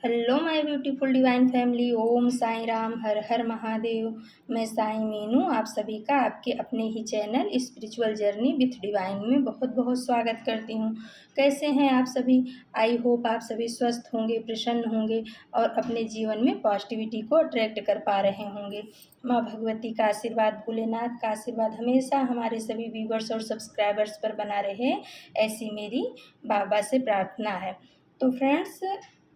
Hello my beautiful divine family. Om Sai Ram, Har Har Mahadev. मैं साईं मीनू आप सभी का आपके अपने ही channel spiritual journey with divine में बहुत बहुत स्वागत करती हूँ। कैसे हैं आप सभी? आई होप आप सभी स्वस्थ होंगे, प्रसन्न होंगे और अपने जीवन में पॉजिटिविटी को अट्रैक्ट कर पा रहे होंगे। माँ भगवती का आशीर्वाद, भोलेनाथ का आशीर्वाद हमेशा हमारे सभी व्यूवर्स और सब्सक्राइबर्स पर बना रहे, ऐसी मेरी बाबा से प्रार्थना है। तो फ्रेंड्स,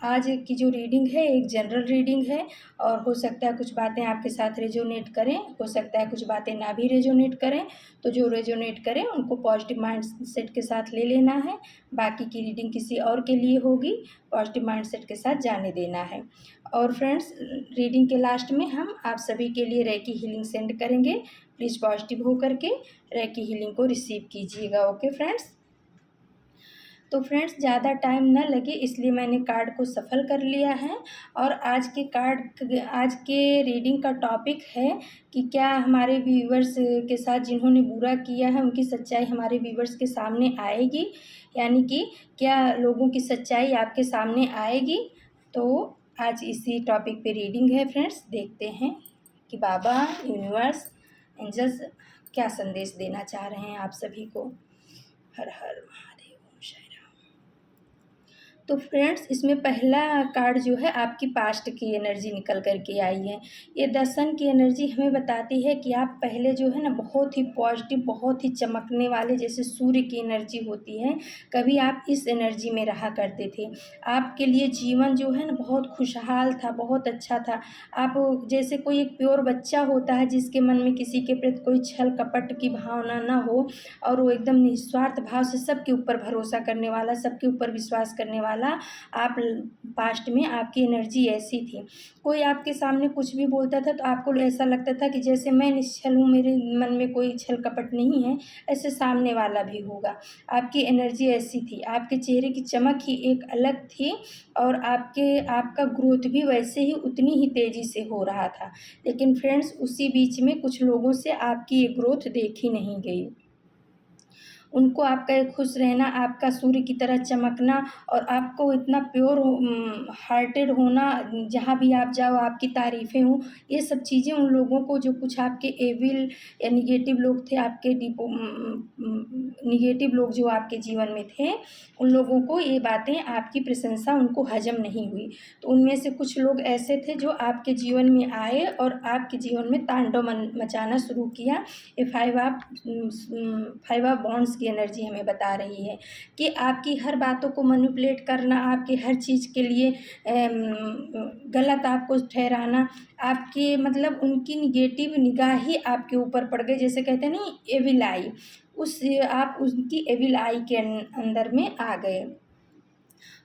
आज की जो रीडिंग है एक जनरल रीडिंग है और हो सकता है कुछ बातें आपके साथ रेजोनेट करें, हो सकता है कुछ बातें ना भी रेजोनेट करें। तो जो रेजोनेट करें उनको पॉजिटिव माइंड सेट के साथ ले लेना है। बाकी की रीडिंग किसी और के लिए होगी, पॉजिटिव माइंड सेट के साथ जाने देना है। और फ्रेंड्स, रीडिंग के लास्ट में हम आप सभी के लिए रेकी हीलिंग सेंड करेंगे। प्लीज़ पॉजिटिव होकर के रेकी हीलिंग को रिसीव कीजिएगा। Okay friends? तो फ्रेंड्स, ज़्यादा टाइम ना लगे इसलिए मैंने कार्ड को सफल कर लिया है। और आज के रीडिंग का टॉपिक है कि क्या हमारे व्यूवर्स के साथ जिन्होंने बुरा किया है उनकी सच्चाई हमारे व्यूवर्स के सामने आएगी, यानी कि क्या लोगों की सच्चाई आपके सामने आएगी। तो आज इसी टॉपिक पे रीडिंग है फ्रेंड्स। देखते हैं कि बाबा, यूनिवर्स, एंजल्स क्या संदेश देना चाह रहे हैं आप सभी को। हर हर महादेव, ओम साईं राम। तो फ्रेंड्स, इसमें पहला कार्ड जो है आपकी पास्ट की एनर्जी निकल करके आई है। ये द सन की एनर्जी हमें बताती है कि आप पहले जो है ना बहुत ही पॉजिटिव, बहुत ही चमकने वाले, जैसे सूर्य की एनर्जी होती है, कभी आप इस एनर्जी में रहा करते थे। आपके लिए जीवन जो है ना बहुत खुशहाल था, बहुत अच्छा था। आप जैसे कोई एक प्योर बच्चा होता है जिसके मन में किसी के प्रति कोई छल कपट की भावना ना हो और वो एकदम निस्वार्थ भाव से सबके ऊपर भरोसा करने वाला, सबके ऊपर विश्वास करने वाला। आप पास्ट में आपकी एनर्जी ऐसी थी। कोई आपके सामने कुछ भी बोलता था तो आपको ऐसा लगता था कि जैसे मैं निश्चल हूँ, मेरे मन में कोई छल कपट नहीं है, ऐसे सामने वाला भी होगा। आपकी एनर्जी ऐसी थी, आपके चेहरे की चमक ही एक अलग थी और आपका ग्रोथ भी वैसे ही उतनी ही तेज़ी से हो रहा था। लेकिन फ्रेंड्स, उसी बीच में कुछ लोगों से आपकी ये ग्रोथ देखी नहीं गई। उनको आपका एक खुश रहना, आपका सूर्य की तरह चमकना और आपको इतना प्योर हार्टेड होना, जहाँ भी आप जाओ आपकी तारीफ़ें हों, ये सब चीज़ें उन लोगों को, जो कुछ आपके एविल या निगेटिव लोग थे, आपके निगेटिव लोग जो आपके जीवन में थे, उन लोगों को ये बातें, आपकी प्रशंसा उनको हजम नहीं हुई। तो उनमें से कुछ लोग ऐसे थे जो आपके जीवन में आए और आपके जीवन में तांडव मचाना शुरू किया। ये फाइव ऑफ बॉन्ड्स की एनर्जी हमें बता रही है कि आपकी हर बातों को मैनिपुलेट करना, आपकी हर चीज़ के लिए गलत आपको ठहराना, आपके मतलब उनकी निगेटिव निगाह ही आपके ऊपर पड़ गई। जैसे कहते हैं नहीं, एविल आई, आप उनकी एविल आई के अंदर में आ गए।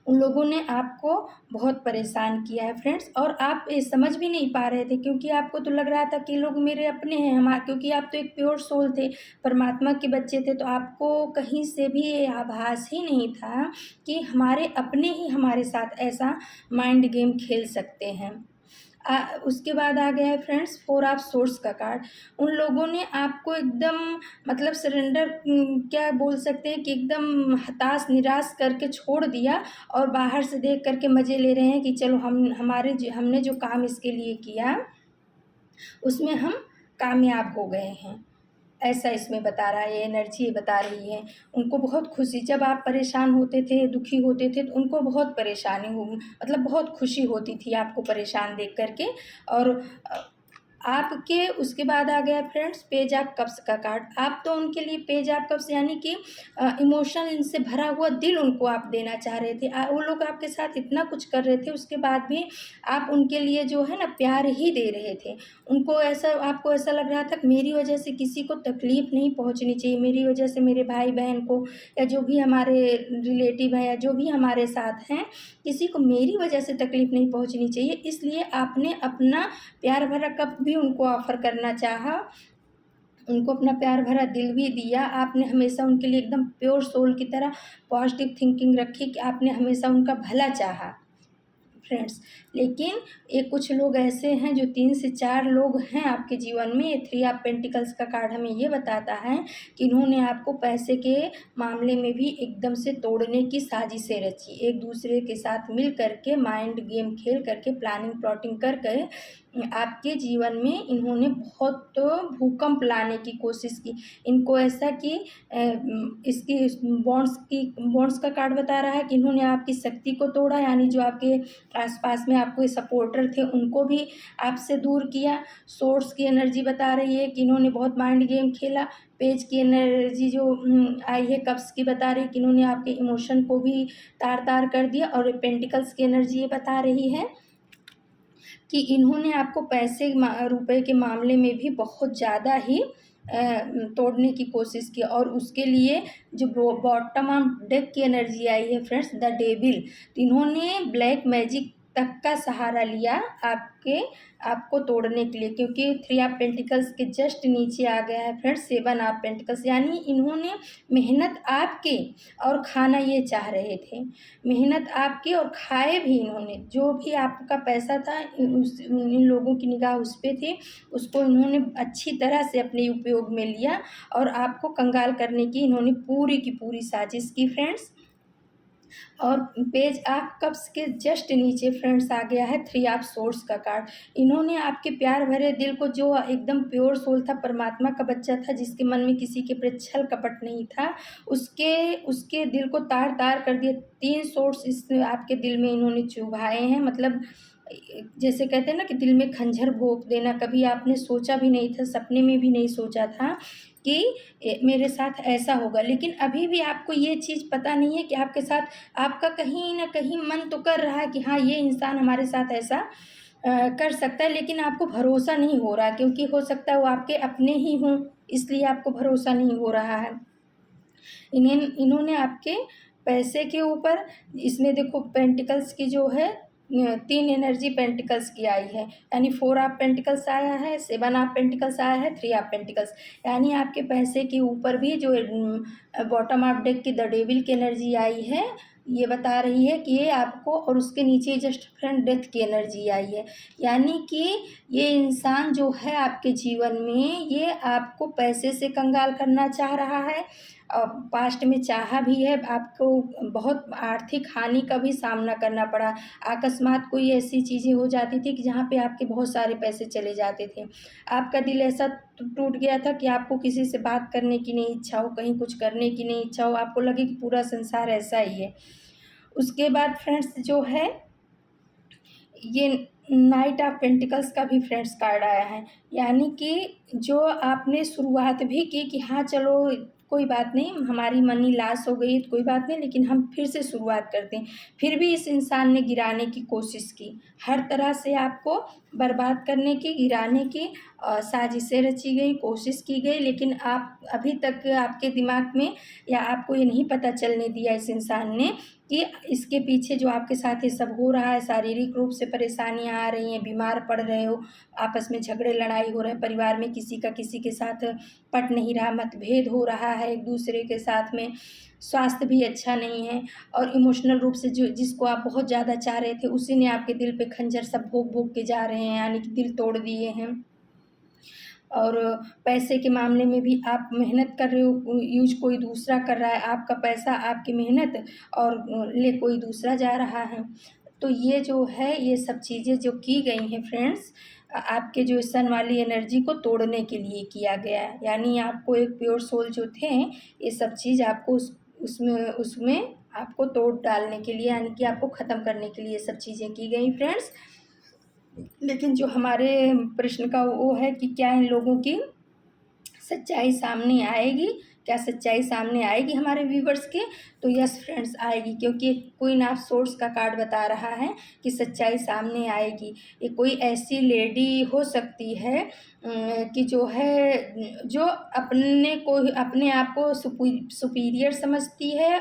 उन लोगों ने आपको बहुत परेशान किया है फ्रेंड्स, और आप ये समझ भी नहीं पा रहे थे क्योंकि आपको तो लग रहा था कि लोग मेरे अपने हैं, क्योंकि आप तो एक प्योर सोल थे, परमात्मा के बच्चे थे। तो आपको कहीं से भी ये आभास ही नहीं था कि हमारे अपने ही हमारे साथ ऐसा माइंड गेम खेल सकते हैं। उसके बाद आ गया है फ्रेंड्स फोर ऑफ सोर्स का कार्ड। उन लोगों ने आपको एकदम मतलब सरेंडर, क्या बोल सकते हैं कि एकदम हताश निराश करके छोड़ दिया और बाहर से देख करके मज़े ले रहे हैं कि चलो हमने जो काम इसके लिए किया उसमें हम कामयाब हो गए हैं। ऐसा इसमें बता रहा है, ये एनर्जी ये बता रही है। उनको बहुत खुशी, जब आप परेशान होते थे, दुखी होते थे, तो उनको बहुत परेशानी हो, मतलब बहुत खुशी होती थी आपको परेशान देख करके। और आपके उसके बाद आ गया फ्रेंड्स पेज ऑफ कप्स का कार्ड। आप तो उनके लिए पेज ऑफ कप्स यानी कि इमोशन इनसे भरा हुआ दिल उनको आप देना चाह रहे थे। वो लोग आपके साथ इतना कुछ कर रहे थे, उसके बाद भी आप उनके लिए जो है ना प्यार ही दे रहे थे। आपको ऐसा लग रहा था कि मेरी वजह से किसी को तकलीफ़ नहीं पहुंचनी चाहिए, मेरी वजह से मेरे भाई बहन को या जो भी हमारे रिलेटिव हैं या जो भी हमारे साथ हैं, किसी को मेरी वजह से तकलीफ़ नहीं पहुंचनी चाहिए। इसलिए आपने अपना प्यार भरा कप भी उनको ऑफ़र करना चाहा, उनको अपना प्यार भरा दिल भी दिया। आपने हमेशा उनके लिए एकदम प्योर सोल की तरह पॉजिटिव थिंकिंग रखी कि आपने हमेशा उनका भला चाहा फ्रेंड्स। लेकिन ये कुछ लोग ऐसे हैं जो 3 से 4 लोग हैं आपके जीवन में। ये 3 ऑफ पेंटिकल्स का कार्ड हमें ये बताता है कि इन्होंने आपको पैसे के मामले में भी एकदम से तोड़ने की साजिशें रची। एक दूसरे के साथ मिल करके माइंड गेम खेल करके प्लानिंग प्लॉटिंग करके आपके जीवन में इन्होंने बहुत भूकंप लाने की कोशिश की। इनको ऐसा कि इसकी बॉन्ड्स का कार्ड बता रहा है कि इन्होंने आपकी शक्ति को तोड़ा, यानी जो आपके आसपास में आपके सपोर्टर थे उनको भी आपसे दूर किया। सोर्स की एनर्जी बता रही है कि इन्होंने बहुत माइंड गेम खेला। पेज की एनर्जी जो आई है कप्स की बता रही है कि इन्होंने आपके इमोशन को भी तार तार कर दिया। और पेंटिकल्स की एनर्जी ये बता रही है कि इन्होंने आपको पैसे रुपए के मामले में भी बहुत ज़्यादा ही तोड़ने की कोशिश की। और उसके लिए जो बॉटम ऑफ डेक की एनर्जी आई है फ्रेंड्स, द डेविल, तो इन्होंने ब्लैक मैजिक तक का सहारा लिया आपको तोड़ने के लिए, क्योंकि 3 ऑफ पेंटिकल्स के जस्ट नीचे आ गया है फ्रेंड्स 7 ऑफ पेंटिकल्स। यानी इन्होंने मेहनत आपकी और खाना ये चाह रहे थे, मेहनत आपकी और खाए भी इन्होंने। जो भी आपका पैसा था इन लोगों की निगाह उस पर थी, उसको इन्होंने अच्छी तरह से अपने उपयोग में लिया और आपको कंगाल करने की इन्होंने पूरी की पूरी साजिश की फ्रेंड्स। और पेज ऑफ कप्स के जस्ट नीचे फ्रेंड्स आ गया है 3 ऑफ सोर्ड्स का कार्ड। इन्होंने आपके प्यार भरे दिल को, जो एकदम प्योर सोल था, परमात्मा का बच्चा था, जिसके मन में किसी के प्रति छल कपट नहीं था, उसके दिल को तार तार कर दिया। 3 सोर्ड्स इस आपके दिल में इन्होंने चुभाए हैं। मतलब जैसे कहते हैं ना कि दिल में खंजर भोंक देना। कभी आपने सोचा भी नहीं था, सपने में भी नहीं सोचा था कि मेरे साथ ऐसा होगा। लेकिन अभी भी आपको ये चीज़ पता नहीं है कि आपके साथ आपका कहीं ना कहीं मन तो कर रहा है कि हाँ, ये इंसान हमारे साथ ऐसा कर सकता है, लेकिन आपको भरोसा नहीं हो रहा, क्योंकि हो सकता है वो आपके अपने ही हों, इसलिए आपको भरोसा नहीं हो रहा है। इन्होंने आपके पैसे के ऊपर, इसमें देखो पेंटिकल्स की जो है 3 एनर्जी पेंटिकल्स की आई है, यानी 4 ऑफ पेंटिकल्स आया है, 7 ऑफ पेंटिकल्स आया है, 3 ऑफ पेंटिकल्स। यानी आपके पैसे के ऊपर भी जो बॉटम ऑफ डेक की द डेविल की एनर्जी आई है, ये बता रही है कि ये आपको, और उसके नीचे जस्ट फ्रेंड डेथ की एनर्जी आई है। यानी कि ये इंसान जो है आपके जीवन में, ये आपको पैसे से कंगाल करना चाह रहा है और पास्ट में चाहा भी है। आपको बहुत आर्थिक हानि का भी सामना करना पड़ा। अकस्मात कोई ऐसी चीज़ें हो जाती थी कि जहाँ पे आपके बहुत सारे पैसे चले जाते थे। आपका दिल ऐसा टूट गया था कि आपको किसी से बात करने की नहीं इच्छा हो, कहीं कुछ करने की नहीं इच्छा हो, आपको लगे कि पूरा संसार ऐसा ही है। उसके बाद फ्रेंड्स जो है ये नाइट ऑफ पेंटिकल्स का भी फ्रेंड्स कार्ड आया है। यानी कि जो आपने शुरुआत भी की कि हाँ चलो कोई बात नहीं, हमारी मनी लॉस हो गई तो कोई बात नहीं, लेकिन हम फिर से शुरुआत करते हैं। फिर भी इस इंसान ने गिराने की कोशिश की, हर तरह से आपको बर्बाद करने की, गिराने की साजिशें रची गई, कोशिश की गई। लेकिन आप अभी तक आपके दिमाग में या आपको ये नहीं पता चलने दिया इस इंसान ने कि इसके पीछे जो आपके साथ ये सब हो रहा है, शारीरिक रूप से परेशानियां आ रही हैं, बीमार पड़ रहे हो, आपस में झगड़े लड़ाई हो रहे हैं, परिवार में किसी का किसी के साथ पट नहीं रहा, मतभेद हो रहा है एक दूसरे के साथ में, स्वास्थ्य भी अच्छा नहीं है, और इमोशनल रूप से जो जिसको आप बहुत ज़्यादा चाह रहे थे उसी ने आपके दिल पे खंजर सब भोंक भोंक के जा रहे हैं, यानी कि दिल तोड़ दिए हैं। और पैसे के मामले में भी आप मेहनत कर रहे हो, यूज कोई दूसरा कर रहा है आपका पैसा, आपकी मेहनत, और ले कोई दूसरा जा रहा है। तो ये जो है, ये सब चीज़ें जो की गई हैं फ्रेंड्स, आपके जो सन वाली एनर्जी को तोड़ने के लिए किया गया है। यानी आपको एक प्योर सोल जो थे, ये सब चीज़ आपको उसमें आपको तोड़ डालने के लिए, यानी कि आपको ख़त्म करने के लिए ये सब चीज़ें की गई फ्रेंड्स। लेकिन जो हमारे प्रश्न का वो है कि क्या इन लोगों की सच्चाई सामने आएगी, क्या सच्चाई सामने आएगी हमारे व्यूवर्स के? तो यस फ्रेंड्स, आएगी, क्योंकि क्वीन ऑफ सोर्ड्स का कार्ड बता रहा है कि सच्चाई सामने आएगी। ये कोई ऐसी लेडी हो सकती है कि जो है, जो अपने आप को सुपीरियर समझती है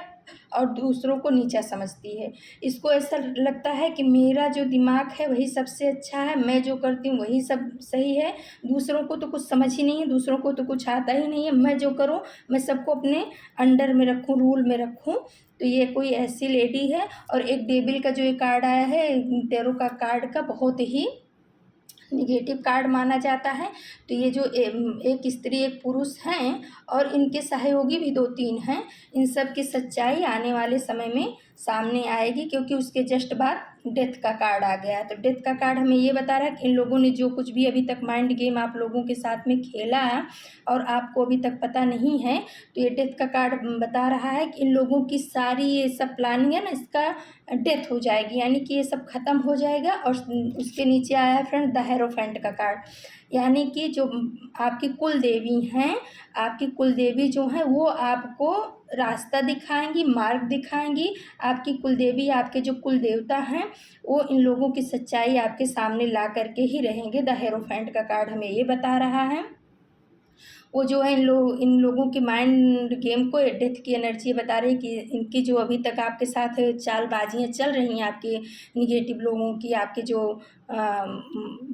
और दूसरों को नीचा समझती है। इसको ऐसा लगता है कि मेरा जो दिमाग है वही सबसे अच्छा है, मैं जो करती हूँ वही सब सही है, दूसरों को तो कुछ समझ ही नहीं है, दूसरों को तो कुछ आता ही नहीं है, मैं जो करूँ मैं सबको अपने अंडर में रखूँ, रूल में रखूँ। तो ये कोई ऐसी लेडी है। और एक डेविल का जो ये कार्ड आया है टैरो का कार्ड का, बहुत ही निगेटिव कार्ड माना जाता है। तो ये जो एक स्त्री एक पुरुष हैं और इनके सहयोगी भी 2-3 हैं, इन सब की सच्चाई आने वाले समय में सामने आएगी, क्योंकि उसके जस्ट बाद डेथ का कार्ड आ गया है। तो डेथ का कार्ड हमें ये बता रहा है कि इन लोगों ने जो कुछ भी अभी तक माइंड गेम आप लोगों के साथ में खेला है और आपको अभी तक पता नहीं है, तो ये डेथ का कार्ड बता रहा है कि इन लोगों की सारी ये सब प्लानिंग है ना, इसका डेथ हो जाएगी, यानी कि ये सब ख़त्म हो जाएगा। और उसके नीचे आया है फ्रेंड द हेरोफेंट का कार्ड, यानी कि जो आपकी कुल देवी हैं, आपकी कुल देवी जो हैं वो आपको रास्ता दिखाएंगी, मार्ग दिखाएंगी। आपकी कुल देवी, आपके जो कुल देवता हैं, वो इन लोगों की सच्चाई आपके सामने ला करके ही रहेंगे। द हेरोफेंट का कार्ड हमें ये बता रहा है। वो जो है इन लोगों की माइंड गेम को डेथ की एनर्जी बता रही है कि इनकी जो अभी तक आपके साथ चालबाजियाँ चल रही हैं, आपके निगेटिव लोगों की, आपके जो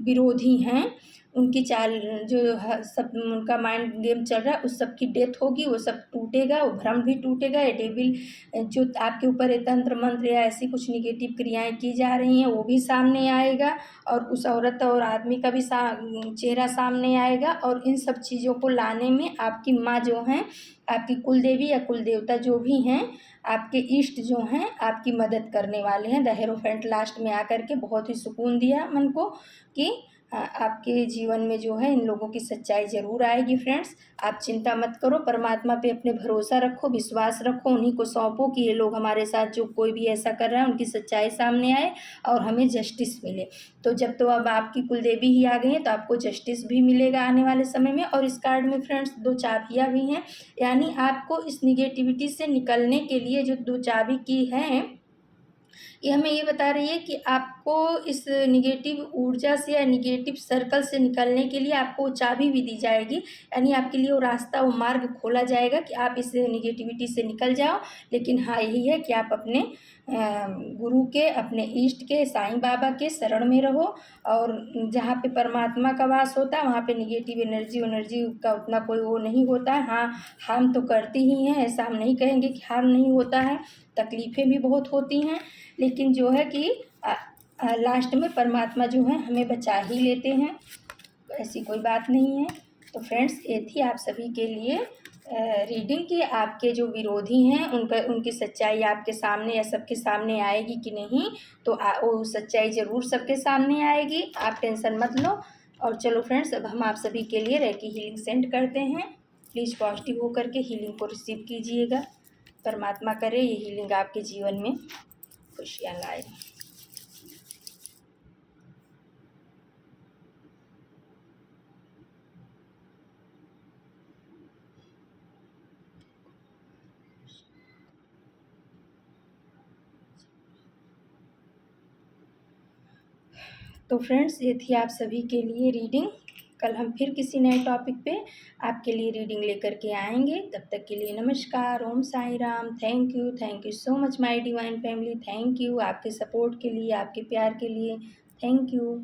विरोधी हैं, उनकी चाल जो सब उनका माइंड गेम चल रहा है, उस सब की डेथ होगी, वो सब टूटेगा, वो भ्रम भी टूटेगा। ये डेविल जो आपके ऊपर ये तंत्र मंत्र या ऐसी कुछ निगेटिव क्रियाएं की जा रही हैं वो भी सामने आएगा, और उस औरत और आदमी का भी चेहरा सामने आएगा। और इन सब चीज़ों को लाने में आपकी माँ जो हैं, आपकी कुल देवी या कुल देवता जो भी हैं, आपके इष्ट जो हैं, आपकी मदद करने वाले हैं। द हेरोफेंट लास्ट में आकर के बहुत ही सुकून दिया मन को कि आपके जीवन में जो है इन लोगों की सच्चाई ज़रूर आएगी। फ्रेंड्स, आप चिंता मत करो, परमात्मा पे अपने भरोसा रखो, विश्वास रखो, उन्हीं को सौंपो कि ये लोग हमारे साथ जो कोई भी ऐसा कर रहा है उनकी सच्चाई सामने आए और हमें जस्टिस मिले। तो जब तो अब आपकी कुलदेवी ही आ गई हैं तो आपको जस्टिस भी मिलेगा आने वाले समय में। और इस कार्ड में फ्रेंड्स 2 चाबियाँ भी हैं, यानी आपको इस निगेटिविटी से निकलने के लिए जो 2 चाबी की हैं, ये हमें ये बता रही है कि आपको इस निगेटिव ऊर्जा से या निगेटिव सर्कल से निकलने के लिए आपको चाबी भी दी जाएगी, यानी आपके लिए वो रास्ता, वो मार्ग खोला जाएगा कि आप इस निगेटिविटी से निकल जाओ। लेकिन हाँ, यही है कि आप अपने गुरु के, अपने इष्ट के, साईं बाबा के शरण में रहो। और जहाँ पे परमात्मा का वास होता है वहाँ पे निगेटिव एनर्जी का उतना कोई वो नहीं होता है। हाँ, हार्म तो करती ही हैं, ऐसा हम नहीं कहेंगे कि हार्म नहीं होता है, तकलीफ़ें भी बहुत होती हैं, लेकिन जो है कि लास्ट में परमात्मा जो है हमें बचा ही लेते हैं, ऐसी कोई बात नहीं है। तो फ्रेंड्स, ये थी आप सभी के लिए रीडिंग कि आपके जो विरोधी हैं उनकी सच्चाई आपके सामने या सबके सामने आएगी कि नहीं। तो वो सच्चाई ज़रूर सबके सामने आएगी, आप टेंशन मत लो। और चलो फ्रेंड्स, अब हम आप सभी के लिए रेकी हीलिंग सेंड करते हैं। प्लीज़ पॉजिटिव होकर के हीलिंग को रिसीव कीजिएगा। परमात्मा करे ये हीलिंग आपके जीवन में खुशियाँ लाए। तो फ्रेंड्स, ये थी आप सभी के लिए रीडिंग। कल हम फिर किसी नए टॉपिक पे आपके लिए रीडिंग लेकर के आएंगे। तब तक के लिए नमस्कार, Om Sai Ram. Thank you so much my divine family. Thank you आपके सपोर्ट के लिए, आपके प्यार के लिए। Thank you.